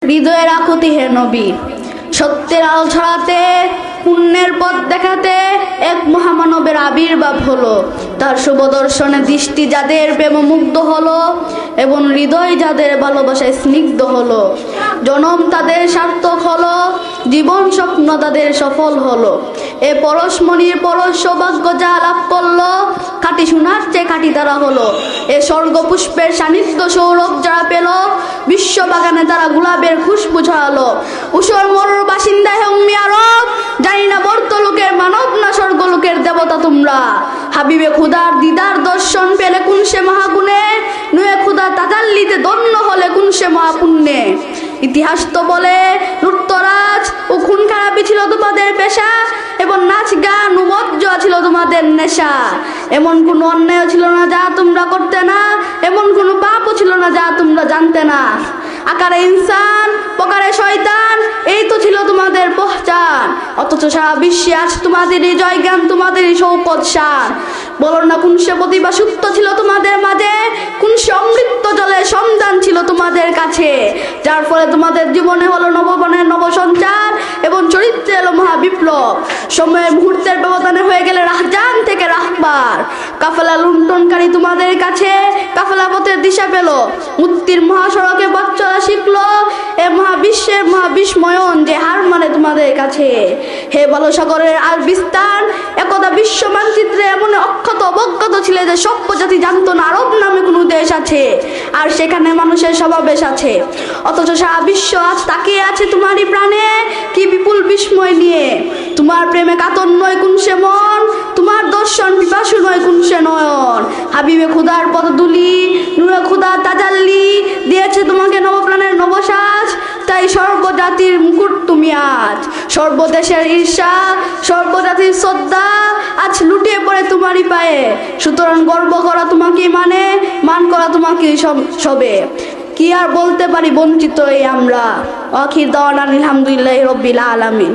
হৃদয়ে রাখতি হে নবী। সত্যের আলো ছড়াতে, পুণ্যের পথ দেখাতে এক মহামানবের আবির্ভাব হলো। তার শুভ দর্শনে দৃষ্টি যাদের প্রেমমুগ্ধ হলো এবং হৃদয় যাদের ভালোবাসায় স্নিগ্ধ হলো। জনম তাদের সার্থক হলো, জীবন স্বপ্ন তাদের সফল হলো। এ পরশমণির পরশ সৌভাগ্য যা লাভ করলো, খাঁটি সোনার চেয়ে খাঁটি তারা হলো। এ স্বর্গ পুষ্পের সান্নিধ্য সৌরভ যারা পেল, বিশ্ব বাগানে তারা গোলাপের খুশবু ছড়ালো। উষর মরুর বাসিন্দা হে উম্মি আরব, জানি না বর্তলোকের মানব না স্বর্গলোকের দেবতা তোমরা। হাবিবে খুদার দিদার দর্শন পেলে কোন সে মহাগুণে, নুয়ে খুদা তাজাল্লিতে ধন্য হলে কোন সে মহাপুণ্যে। ইতিহাস তো বলে লুটতরাজ ও খুন খারাপি ছিল তোমাদের পেশা, এবং নাচ গান ও মজ্জা ছিল তোমাদের নেশা। এমন কোনো অন্যায় ছিল না যা তোমরা করতে না, এমন কোনো পাপও ছিল না যা তোমরা জানতে না। আকারে ইনসান প্রকারে শয়তান, এই তো ছিল তোমাদের পহচান। অথচ সারা বিশ্বে আজ তোমাদেরই জয়গান, তোমাদেরই শৌকত শান। বলো না কোন সে প্রতিভা সুপ্ত ছিল তোমাদের মাঝে, কোন সে অমৃত জলের সন্ধান ছিল তোমাদের কাছে, যার ফলে তোমাদের জীবনে হলো নববনের নবসঞ্চার এবং চরিত্রে এলো মহাবিপ্লব। সময়ের মুহূর্তের ব্যবধানে হয়ে গেলে রাহজান থেকে রাহবার। কাফেলা লুণ্ঠনকারী তোমাদের কাছে কাফেলা পথের দিশা পেল, মুক্তির মহাসড়কে পথ চলা শিখলো। এ মহাবিশ্বের মহাবিস্ময়ন যে হার মানে তোমাদের কাছে। হে বলসাগরের আর বিস্তার, একদা বিশ্ব মানচিত্রে এমন অক্ষত অবজ্ঞাত ছিলে যে সভ্য জাতি জানতো না আরব নামে কোনো দেশ আছে, আর সেখানে মানুষের সমাবেশ আছে। অথচ সারা বিশ্ব আজ তাকিয়ে আছে তোমারই প্রাণে, কি বিপুল বিস্ময় নিয়ে। তোমার প্রেমে কাতর নয় কোন সে মন, তোমার দর্শন পিপাসু নয় কোন সে নয়ন। হাবিবে খুদার পদধূলি, নূরে খুদা তাজাল্লি দিয়েছে তোমাকে নবপ্রাণের নবশ্বাস। তাই সর্বজাতির মুকুট তুমি আজ, সর্বদেশের ঈর্ষা, সর্বজাতির শ্রদ্ধা আজ লুটিয়ে পড়ে তোমারই পায়ে। সুতরাং গর্ব করা তোমাকে মানে, মান করা তোমাকে সবে। কি আর বলতে পারি বঞ্চিত এই আমরা। আখির দাওয়ানা আলহামদুলিল্লাহি রাব্বিল আলামিন।